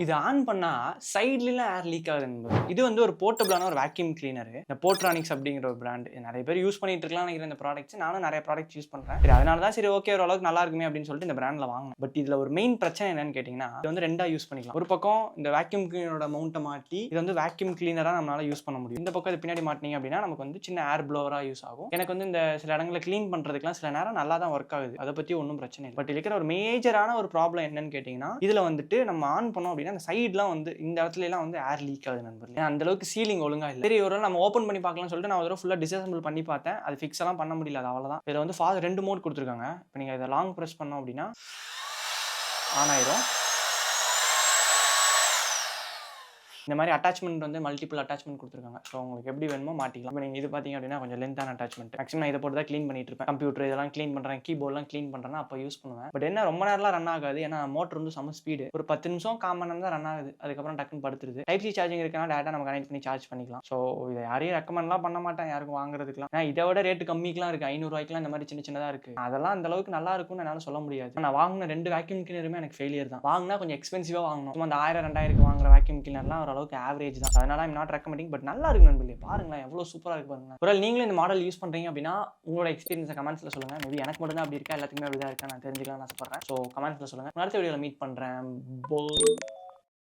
இது ஆன் பண்ணா சைட்லலாம் ஏர் லீக் ஆகுது நண்பர்களே. இது வந்து ஒரு போர்ட்டபிளான ஒரு வேக்யூம் கிளீனர். இந்த போர்ட்ரானிக்ஸ் அப்படிங்கிற ஒரு பிராண்ட். நிறைய பேர் யூஸ் பண்ணிட்டு இருக்கலாம்னு நினைக்கிறேன் இந்த ப்ராடக்ட்ஸ். நானும் நிறைய ப்ராடக்ட்ஸ் யூஸ் பண்றேன். சரி அதனால தான் சரி ஓகே ஓரளவுக்கு நல்லா இருக்குமே அப்படின்னு சொல்லிட்டு இந்த பிராண்ட்ல வாங்கினேன். பட் இதுல ஒரு மெயின் பிரச்சனை என்னன்னு கேட்டீங்கன்னா, இது வந்து ரெண்டா யூஸ் பண்ணிக்கலாம். ஒரு பக்கம் இந்த வேக்யூம் கிளீனரோட மவுண்ட்டை மாட்டி இது வந்து வேக்யூம் கிளீனரா நம்மளால யூஸ் பண்ண முடியும். இந்த பக்கம் இது பின்னாடி மாட்டினீங்க அப்படின்னா நமக்கு வந்து சின்ன ஏர் ப்ளோவரா யூஸ் ஆகும். எனக்கு வந்து இந்த சில இடங்களை கிளீன் பண்றதுக்குலாம் சில நேரம் நல்லா தான் ஒர்க் ஆகுது. அதை பத்தி ஒன்றும் பிரச்சனை இல்லை. பட் இருக்கிற ஒரு மேஜரான ஒரு ப்ராப்ளம் என்னன்னு கேட்டீங்கன்னா, இதுல வந்துட்டு நம்ம ஆன் பண்ணோம் அப்படின்னா அந்த சைட்லாம் வந்து இந்த இடத்துல எல்லாம் வந்து ஏர் லீக் ஆகுது நண்பர்களே. அந்த அளவுக்கு சீலிங் ஒழுங்கா இல்லை. சரி ஒரு நம்ம ஓப்பன் பண்ணி பார்க்கலாம்னு சொல்லிட்டு நான் ஒரு ஃபுல்லா டிசேசம்பிள் பண்ணி பார்த்தேன். அது ஃபிக்ஸ் எல்லாம் பண்ண முடியல. அது அவ்வளவுதான். இதுல வந்து ரெண்டு மோட் கொடுத்துருக்காங்க. இப்போ நீங்க இதை லாங் ப்ரெஸ் பண்ணோம் அப்படின்னா ஆன் ஆயிரும். இந்த மாதிரி அட்டாச்மெண்ட் வந்து மல்டிபிள் அட்டாச்மெண்ட் கொடுத்துருக்காங்க. ஸோ உங்களுக்கு எப்படி வேணுமோ மாட்டிக்கலாம். இப்போ நீங்கள் இது பார்த்தீங்க அப்படின்னா கொஞ்சம் லென்த்தான அட்டாச்மெண்ட். மேக்ஸிமம் நான் இதை போட்டு தான் க்ளீன் பண்ணிட்டு இருப்பேன். கம்ப்யூட்டர் இதெல்லாம் க்ளீன் பண்ணுறேன், கீபோர்ட்லாம் க்ளீன் பண்ணுறேன்னா அப்போ யூஸ் பண்ணுவேன். பட் என்ன ரொம்ப நேரம்லாம் ரன் ஆகாது. ஏன்னா மோட்டர் வந்து செம்ம ஸ்பீடு. ஒரு 10 நிமிஷம் 1/4 மணி நேரம் தான் ரன் ஆகுது. அதுக்கப்புறம் டக்குன்னு படுத்துருது. டைப் சி சார்ஜிங் இருக்கனால டேரக்டாக நம்ம கனெக்ட் பண்ணி சார்ஜ் பண்ணிக்கலாம். ஸோ இதை யாரையும் ரெக்கமெண்ட்லாம் பண்ண மாட்டேன் யாருக்கும் வாங்குறதுக்குலாம். ஏன்னா இதை விட ரேட்டு கம்மிக்கெலாம் இருக்குது. 500 ரூபாய்க்குலாம் இந்த மாதிரி சின்ன சின்னதாக இருக்குது. அதெல்லாம் அந்த அளவுக்கு நல்லா இருக்கும்னு என்னால் சொல்ல முடியாது. நான் வாங்கின 2 வேக்யூம் கிளீனருமே எனக்கு ஃபெயிலியர் தான். வாங்கினா கொஞ்சம் எக்ஸ்பென்சிவாக வாங்கணும். அந்த 1000 2000 வாங்குற வேக்யூம் கிளீனர்லாம் ஓரளவுக்கு ஆவரேஜ் தான். அதனால ஐம் நாட் ரெக்கமெண்டிங். பட் நல்லா இருக்கு நண்பர்களே. பாருங்களேன் எவ்வளவு சூப்பரா இருக்கு பாருங்க. ஒருவேளை நீங்களும் இந்த மாடல் யூஸ் பண்றீங்க அப்படின்னா உங்களோட எக்ஸ்பீரியன்ஸை கமெண்ட்ஸ்ல சொல்லுங்க. மேபி எனக்கு மட்டும் தான் அப்படி இருக்கா எல்லாத்துக்குமே அப்படிதான் இருக்கா நான் தெரிஞ்சுக்கலாம்னு ஆசைப்படுறேன். ஸோ கமெண்ட்ஸ்ல சொல்லுங்க. அடுத்த வீடியோல மீட் பண்றேன்.